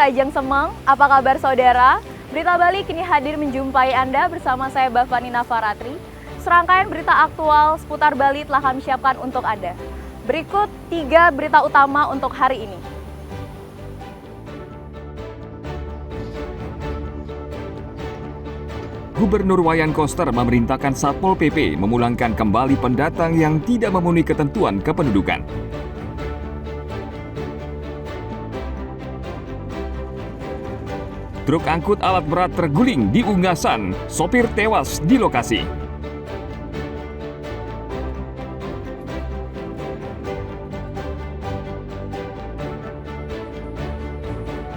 Kajang Semeng, apa kabar saudara? Berita Bali kini hadir menjumpai Anda bersama saya Bavani Nafaratri. Serangkaian berita aktual seputar Bali telah kami siapkan untuk Anda. Berikut 3 berita utama untuk hari ini. Gubernur Wayan Koster memerintahkan Satpol PP memulangkan kembali pendatang yang tidak memenuhi ketentuan kependudukan. Truk angkut alat berat terguling di Unggasan, sopir tewas di lokasi.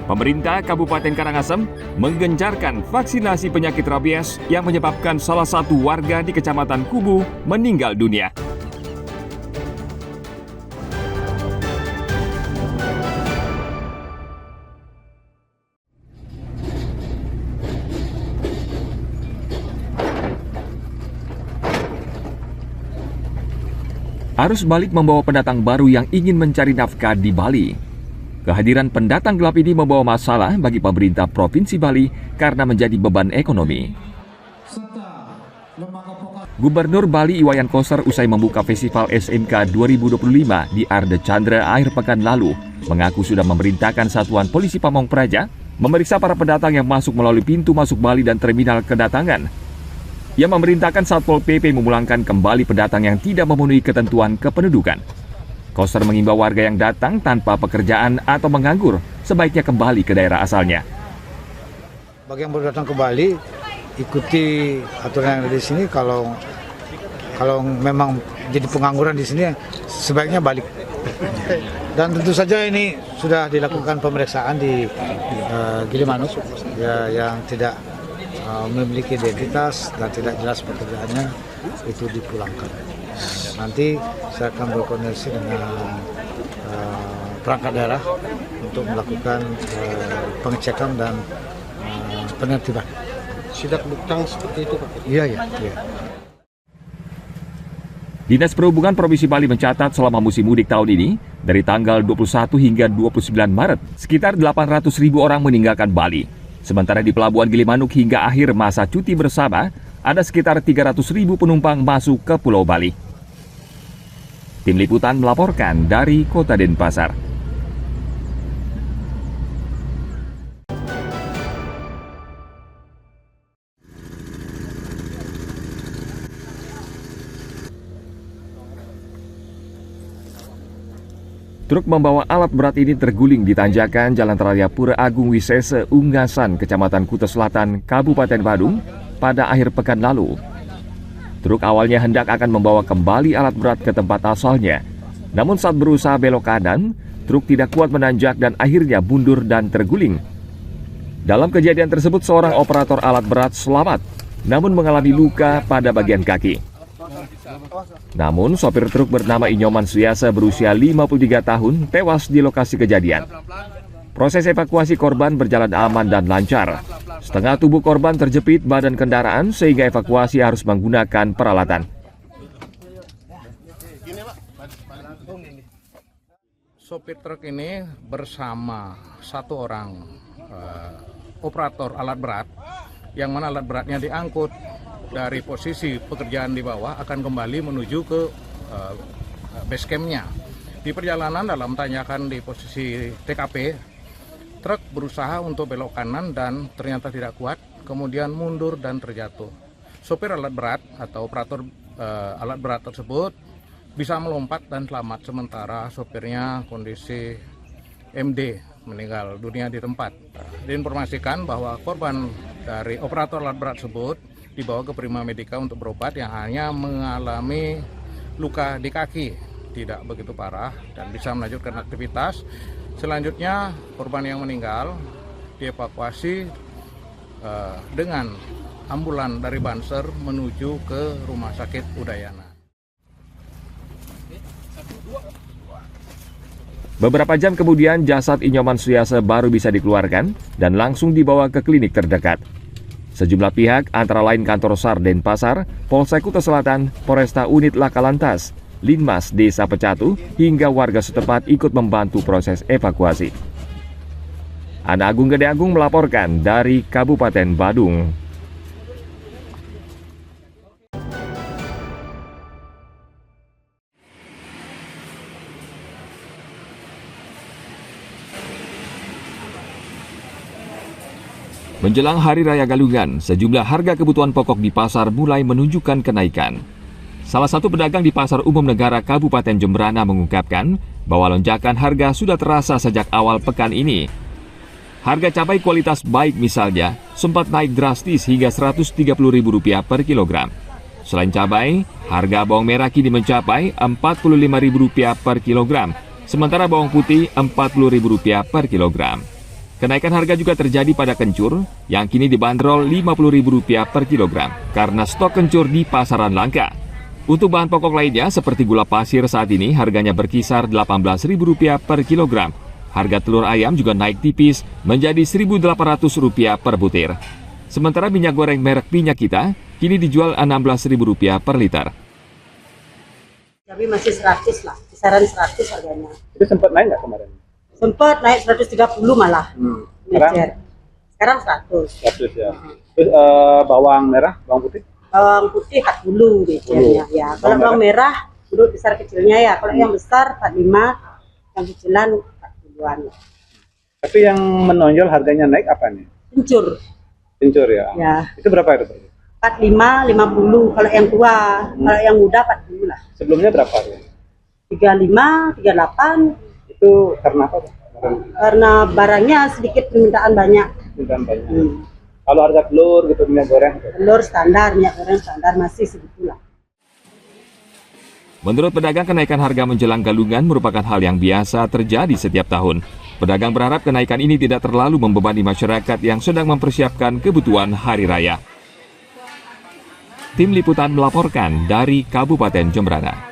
Pemerintah Kabupaten Karangasem menggencarkan vaksinasi penyakit rabies yang menyebabkan salah satu warga di Kecamatan Kubu meninggal dunia. Arus balik membawa pendatang baru yang ingin mencari nafkah di Bali. Kehadiran pendatang gelap ini membawa masalah bagi pemerintah Provinsi Bali karena menjadi beban ekonomi. Gubernur Bali Iwayan Koster usai membuka Festival SMK 2025 di Arde Chandra akhir pekan lalu, mengaku sudah memerintahkan Satuan Polisi Pamong Praja memeriksa para pendatang yang masuk melalui pintu masuk Bali dan terminal kedatangan. Ia memerintahkan Satpol PP memulangkan kembali pendatang yang tidak memenuhi ketentuan kependudukan. Koster mengimbau warga yang datang tanpa pekerjaan atau menganggur sebaiknya kembali ke daerah asalnya. Bagi yang baru datang ke Bali, ikuti aturan yang ada di sini. Kalau memang jadi pengangguran di sini, sebaiknya balik. Dan tentu saja ini sudah dilakukan pemeriksaan di Gilimanuk ya, yang tidak memiliki identitas dan tidak jelas pekerjaannya, itu dipulangkan. Nanti saya akan berkoordinasi dengan perangkat daerah untuk melakukan pengecekan dan penertiban. Sidak butang seperti itu Pak? Iya. Dinas Perhubungan Provinsi Bali mencatat selama musim mudik tahun ini, dari tanggal 21 hingga 29 Maret, sekitar 800.000 orang meninggalkan Bali. Sementara di Pelabuhan Gilimanuk hingga akhir masa cuti bersama, ada sekitar 300.000 penumpang masuk ke Pulau Bali. Tim Liputan melaporkan dari Kota Denpasar. Truk membawa alat berat ini terguling di tanjakan Jalan Raya Pura Agung Wisese, Unggasan, Kecamatan Kuta Selatan, Kabupaten Badung, pada akhir pekan lalu. Truk awalnya hendak akan membawa kembali alat berat ke tempat asalnya. Namun saat berusaha belok kanan, truk tidak kuat menanjak dan akhirnya mundur dan terguling. Dalam kejadian tersebut, seorang operator alat berat selamat, namun mengalami luka pada bagian kaki. Namun, sopir truk bernama Inyoman Suyasa berusia 53 tahun tewas di lokasi kejadian. Proses evakuasi korban berjalan aman dan lancar. Setengah tubuh korban terjepit badan kendaraan sehingga evakuasi harus menggunakan peralatan. Sopir truk ini bersama satu orang operator alat berat, yang mana alat beratnya diangkut dari posisi pekerjaan di bawah akan kembali menuju ke base camp-nya. Di perjalanan dalam tanjakan di posisi TKP, truk berusaha untuk belok kanan dan ternyata tidak kuat, kemudian mundur dan terjatuh. Sopir alat berat atau operator alat berat tersebut bisa melompat dan selamat, sementara sopirnya kondisi MD, meninggal dunia di tempat. Diinformasikan bahwa korban dari operator alat berat tersebut dibawa ke Prima Medica untuk berobat, yang hanya mengalami luka di kaki, tidak begitu parah dan bisa melanjutkan aktivitas. Selanjutnya korban yang meninggal dievakuasi dengan ambulan dari Banser menuju ke Rumah Sakit Udayana. Beberapa jam kemudian jasad Inyoman Suyasa baru bisa dikeluarkan dan langsung dibawa ke klinik terdekat. Sejumlah pihak antara lain Kantor SAR Denpasar, Polsek Kuta Selatan, Polresta Unit Laka Lantas, Linmas Desa Pecatu, hingga warga setempat ikut membantu proses evakuasi. Ana Agung Gede Agung melaporkan dari Kabupaten Badung. Menjelang Hari Raya Galungan, sejumlah harga kebutuhan pokok di pasar mulai menunjukkan kenaikan. Salah satu pedagang di Pasar Umum Negara Kabupaten Jemberana mengungkapkan bahwa lonjakan harga sudah terasa sejak awal pekan ini. Harga cabai kualitas baik misalnya sempat naik drastis hingga Rp130.000 per kilogram. Selain cabai, harga bawang merah kini mencapai Rp45.000 per kilogram, sementara bawang putih Rp40.000 per kilogram. Kenaikan harga juga terjadi pada kencur yang kini dibanderol Rp50.000 per kilogram karena stok kencur di pasaran langka. Untuk bahan pokok lainnya seperti gula pasir saat ini harganya berkisar Rp18.000 per kilogram. Harga telur ayam juga naik tipis menjadi Rp1.800 per butir. Sementara minyak goreng merek Minyak Kita kini dijual Rp16.000 per liter. Tapi masih 100 lah, kisaran 100 harganya. Itu sempat naik nggak kemarin? Sempat naik 130 malah. Sekarang 100. 100 ya. Terus bawang merah, bawang putih? Bawang putih 40 biasanya ya. Kalau bawang merah dulu besar kecilnya ya. Kalau yang besar 45, yang kecilan 40-an. Tapi yang menonjol harganya naik apa nih? Kencur. Kencur ya. Ya. Itu berapa itu? 45, 50 kalau yang tua. Kalau yang muda 40 lah. Sebelumnya berapa ya? 35, 38. Itu karena apa? Karena barangnya sedikit permintaan banyak. Permintaan banyak. Kalau harga telur gitu, minyak goreng? Telur standar, minyak goreng standar masih segitulah. Menurut pedagang, kenaikan harga menjelang Galungan merupakan hal yang biasa terjadi setiap tahun. Pedagang berharap kenaikan ini tidak terlalu membebani masyarakat yang sedang mempersiapkan kebutuhan hari raya. Tim Liputan melaporkan dari Kabupaten Jemberana.